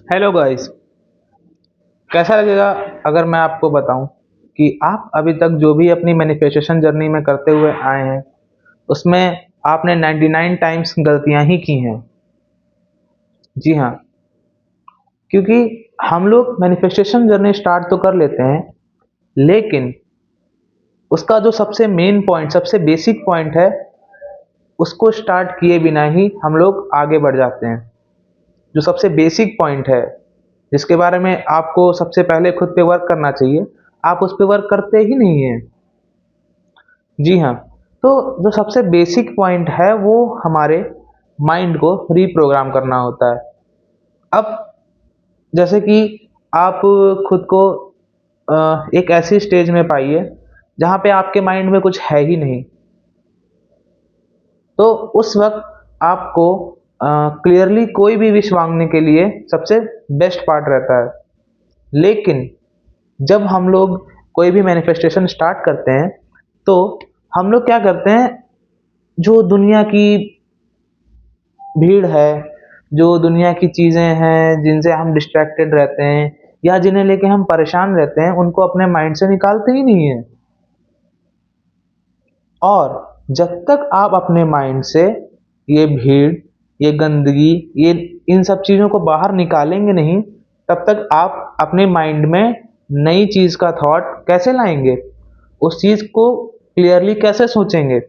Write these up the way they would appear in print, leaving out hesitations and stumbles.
Hello guys. कैसा लगेगा अगर मैं आपको बताऊं कि आप अभी तक जो भी अपनी मैनिफेस्टेशन जर्नी में करते हुए आए हैं उसमें आपने 99 टाइम्स गलतियां ही की हैं। जी हाँ, क्योंकि हम लोग मैनिफेस्टेशन जर्नी स्टार्ट तो कर लेते हैं, लेकिन उसका जो सबसे मेन पॉइंट, सबसे बेसिक पॉइंट है, उसको स्टार्ट किए बिना ही हम लोग आगे बढ़ जाते हैं। जो सबसे बेसिक पॉइंट है, जिसके बारे में आपको सबसे पहले खुद पे वर्क करना चाहिए, आप उस पे वर्क करते ही नहीं हैं। जी हाँ, तो जो सबसे बेसिक पॉइंट है वो हमारे माइंड को रीप्रोग्राम करना होता है। अब जैसे कि आप खुद को एक ऐसी स्टेज में पाइए जहाँ पे आपके माइंड में कुछ है ही नहीं। तो उस वक्त आपको क्लियरली कोई भी विश मांगने के लिए सबसे बेस्ट पार्ट रहता है। लेकिन जब हम लोग कोई भी मैनिफेस्टेशन स्टार्ट करते हैं, तो हम लोग क्या करते हैं, जो दुनिया की भीड़ है, जो दुनिया की चीज़ें हैं जिनसे हम डिस्ट्रैक्टेड रहते हैं या जिन्हें लेके हम परेशान रहते हैं, उनको अपने माइंड से निकालते ही नहीं हैं। और जब तक आप अपने माइंड से ये भीड़, ये गंदगी, ये इन सब चीज़ों को बाहर निकालेंगे नहीं, तब तक आप अपने माइंड में नई चीज़ का थॉट कैसे लाएँगे? उस चीज़ को क्लियरली कैसे सोचेंगे?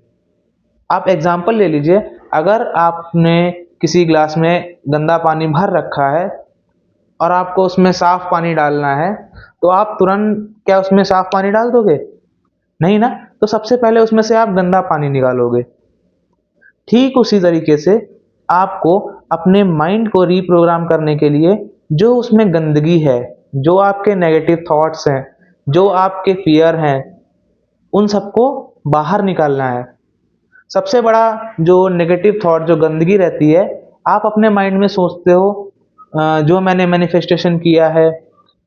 आप एग्ज़ाम्पल ले लीजिए, अगर आपने किसी ग्लास में गंदा पानी भर रखा है और आपको उसमें साफ पानी डालना है, तो आप तुरंत क्या उसमें साफ पानी डाल दोगे? नहीं ना, तो सबसे पहले उसमें से आप गंदा पानी निकालोगे। ठीक उसी तरीके से आपको अपने माइंड को रीप्रोग्राम करने के लिए जो उसमें गंदगी है, जो आपके नेगेटिव थॉट्स हैं, जो आपके फ़ियर हैं, उन सबको बाहर निकालना है। सबसे बड़ा जो नेगेटिव थॉट, जो गंदगी रहती है, आप अपने माइंड में सोचते हो जो मैंने मैनिफेस्टेशन किया है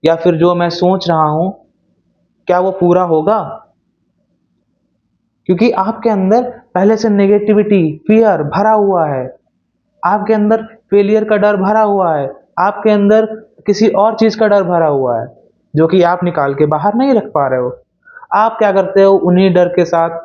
या फिर जो मैं सोच रहा हूँ, क्या वो पूरा होगा? क्योंकि आपके अंदर पहले से नेगेटिविटी, फ़ियर भरा हुआ है। आपके अंदर फेलियर का डर भरा हुआ है। आपके अंदर किसी और चीज़ का डर भरा हुआ है, जो कि आप निकाल के बाहर नहीं रख पा रहे हो। आप क्या करते हो, उन्हीं डर के साथ,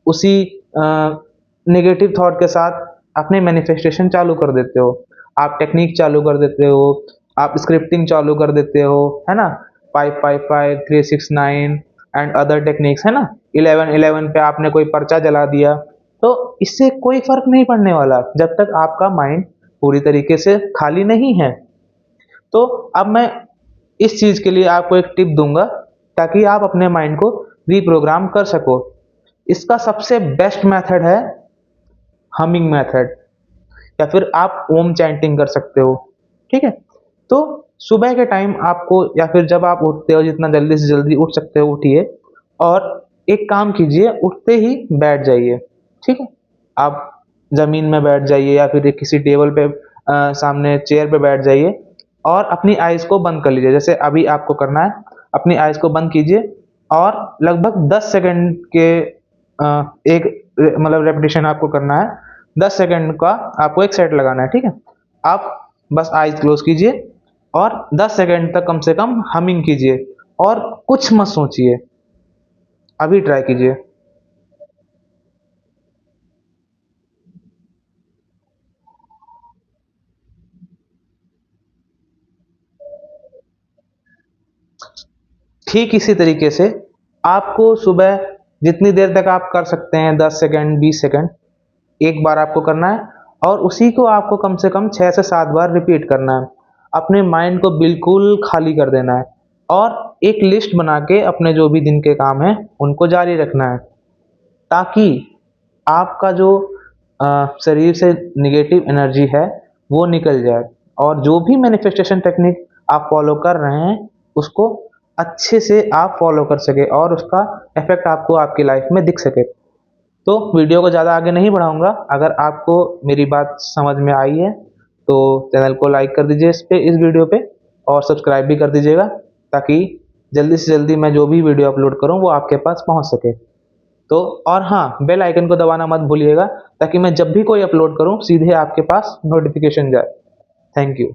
उसी नेगेटिव थॉट के साथ अपने मैनिफेस्टेशन चालू कर देते हो। आप टेक्नीक चालू कर देते हो, आप स्क्रिप्टिंग चालू कर देते हो, है ना? 555 369 एंड अदर टेक्निक्स, है ना? 1111 पे आपने कोई पर्चा जला दिया, तो इससे कोई फ़र्क नहीं पड़ने वाला जब तक आपका माइंड पूरी तरीके से खाली नहीं है। तो अब मैं इस चीज़ के लिए आपको एक टिप दूँगा, ताकि आप अपने माइंड को रीप्रोग्राम कर सको। इसका सबसे बेस्ट मेथड है हमिंग मेथड, या फिर आप ओम चैंटिंग कर सकते हो, ठीक है? तो सुबह के टाइम आपको, या फिर जब आप उठते हो, जितना जल्दी से जल्दी उठ सकते हो उठिए और एक काम कीजिए, उठते ही बैठ जाइए, ठीक है? आप ज़मीन में बैठ जाइए या फिर किसी टेबल पे सामने चेयर पे बैठ जाइए और अपनी आइज़ को बंद कर लीजिए। जैसे अभी आपको करना है, अपनी आइज़ को बंद कीजिए और लगभग 10 सेकंड के एक मतलब रेपिटेशन आपको करना है। 10 सेकंड का आपको एक सेट लगाना है, ठीक है? आप बस आइज़ क्लोज़ कीजिए और 10 सेकंड तक कम से कम हमिंग कीजिए और कुछ मत सोचिए। अभी ट्राई कीजिए। ठीक इसी तरीके से आपको सुबह जितनी देर तक आप कर सकते हैं, 10 सेकंड, 20 सेकंड, एक बार आपको करना है और उसी को आपको कम से कम 6 से 7 बार रिपीट करना है। अपने माइंड को बिल्कुल खाली कर देना है और एक लिस्ट बना के अपने जो भी दिन के काम हैं, उनको जारी रखना है, ताकि आपका जो शरीर से नेगेटिव एनर्जी है, वो निकल जाए और जो भी मैनिफेस्टेशन टेक्निक आप फॉलो कर रहे हैं, उसको अच्छे से आप फॉलो कर सकें और उसका इफ़ेक्ट आपको आपकी लाइफ में दिख सके। तो वीडियो को ज़्यादा आगे नहीं बढ़ाऊँगा। अगर आपको मेरी बात समझ में आई है, तो चैनल को लाइक कर दीजिए इस वीडियो पे और सब्सक्राइब भी कर दीजिएगा, ताकि जल्दी से जल्दी मैं जो भी वीडियो अपलोड करूँ, वो आपके पास पहुँच सके। तो और हाँ, बेल आइकन को दबाना मत भूलिएगा, ताकि मैं जब भी कोई अपलोड करूँ, सीधे आपके पास नोटिफ़िकेशन जाए। Thank you.